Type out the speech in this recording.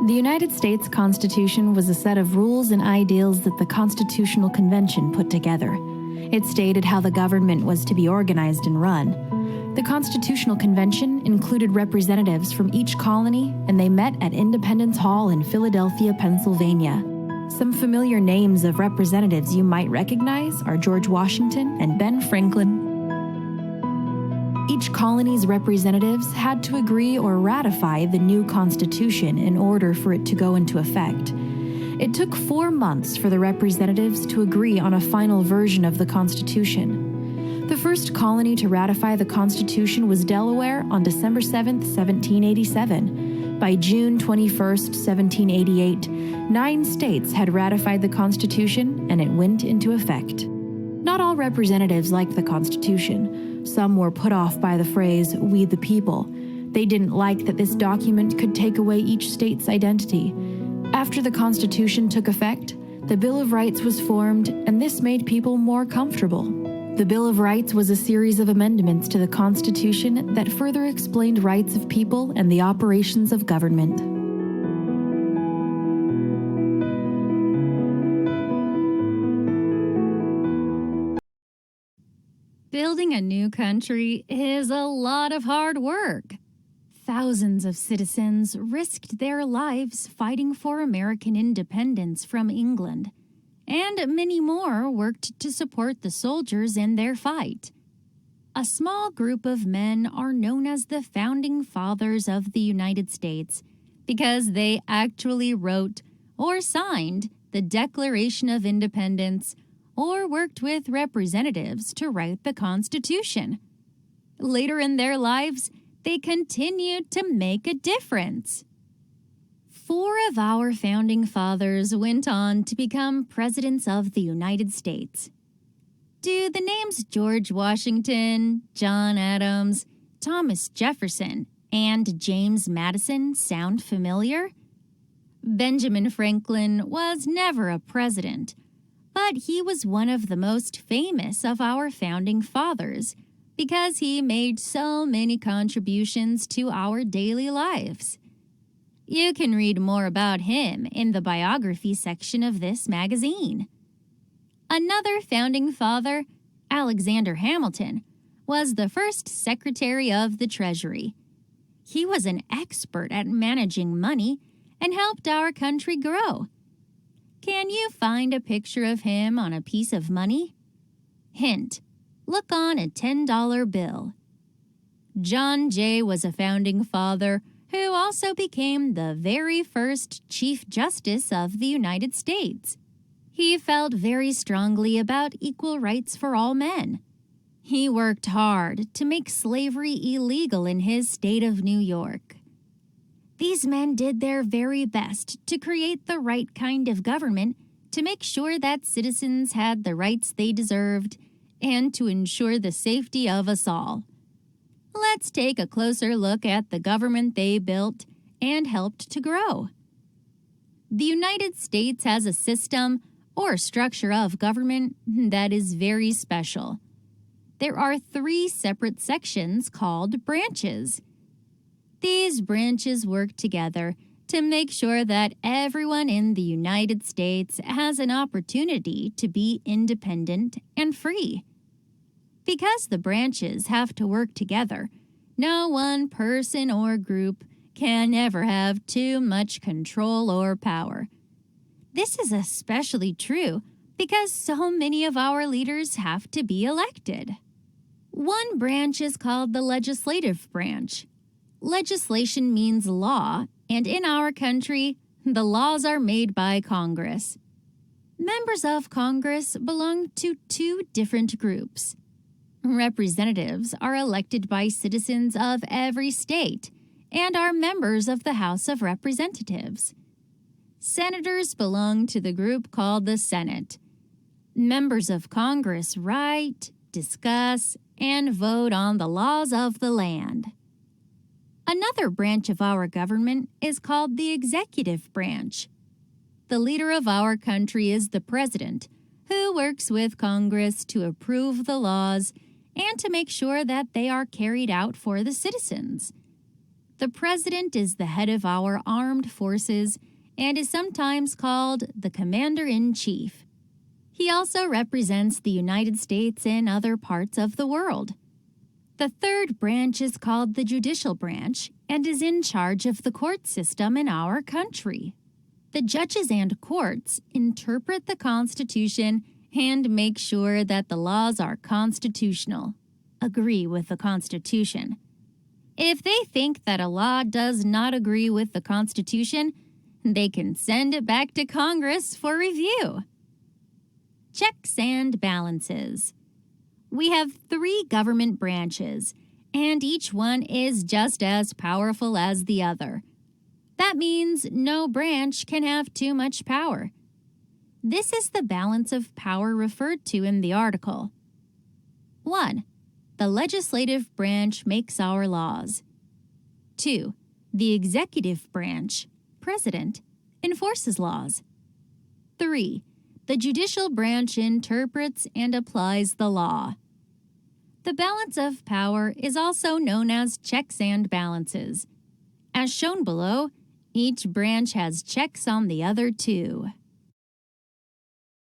The United States Constitution was a set of rules and ideals that the Constitutional Convention put together. It stated how the government was to be organized and run. The Constitutional Convention included representatives from each colony, and they met at Independence Hall in Philadelphia, Pennsylvania. Some familiar names of representatives you might recognize are George Washington and Ben Franklin. Each colony's representatives had to agree or ratify the new Constitution in order for it to go into effect. It took 4 months for the representatives to agree on a final version of the Constitution. The first colony to ratify the Constitution was Delaware on December 7, 1787. By June 21, 1788, 9 states had ratified the Constitution, and it went into effect. Not all representatives liked the Constitution. Some were put off by the phrase, "we the people." They didn't like that this document could take away each state's identity. After the Constitution took effect, the Bill of Rights was formed, and this made people more comfortable. The Bill of Rights was a series of amendments to the Constitution that further explained rights of people and the operations of government. Building a new country is a lot of hard work. Thousands of citizens risked their lives fighting for American independence from England, and many more worked to support the soldiers in their fight. A small group of men are known as the Founding Fathers of the United States because they actually wrote or signed the Declaration of Independence or worked with representatives to write the Constitution. Later in their lives, they continued to make a difference. 4 of our Founding Fathers went on to become presidents of the United States. Do the names George Washington, John Adams, Thomas Jefferson, and James Madison sound familiar? Benjamin Franklin was never a president, but he was one of the most famous of our Founding Fathers because he made so many contributions to our daily lives. You can read more about him in the biography section of this magazine. Another Founding Father, Alexander Hamilton, was the first Secretary of the Treasury. He was an expert at managing money and helped our country grow. Can you find a picture of him on a piece of money? Hint: look on a $10 bill. John Jay was a Founding Father who also became the very first Chief Justice of the United States. He felt very strongly about equal rights for all men. He worked hard to make slavery illegal in his state of New York. These men did their very best to create the right kind of government to make sure that citizens had the rights they deserved and to ensure the safety of us all. Let's take a closer look at the government they built and helped to grow. The United States has a system or structure of government that is very special. There are 3 separate sections called branches. These branches work together to make sure that everyone in the United States has an opportunity to be independent and free. Because the branches have to work together, no one person or group can ever have too much control or power. This is especially true because so many of our leaders have to be elected. One branch is called the legislative branch. Legislation means law, and in our country, the laws are made by Congress. Members of Congress belong to 2 different groups. Representatives are elected by citizens of every state and are members of the House of Representatives. Senators belong to the group called the Senate. Members of Congress write, discuss, and vote on the laws of the land. Another branch of our government is called the executive branch. The leader of our country is the president, who works with Congress to approve the laws and to make sure that they are carried out for the citizens. The president is the head of our armed forces and is sometimes called the commander-in-chief. He also represents the United States in other parts of the world. The third branch is called the Judicial Branch and is in charge of the court system in our country. The judges and courts interpret the Constitution and make sure that the laws are constitutional. Agree with the Constitution. If they think that a law does not agree with the Constitution, they can send it back to Congress for review. Checks and balances. We have 3 government branches, and each one is just as powerful as the other. That means no branch can have too much power. This is the balance of power referred to in the article. 1. The legislative branch makes our laws. 2. The executive branch, president, enforces laws. 3. The judicial branch interprets and applies the law. The balance of power is also known as checks and balances. As shown below, each branch has checks on the other 2.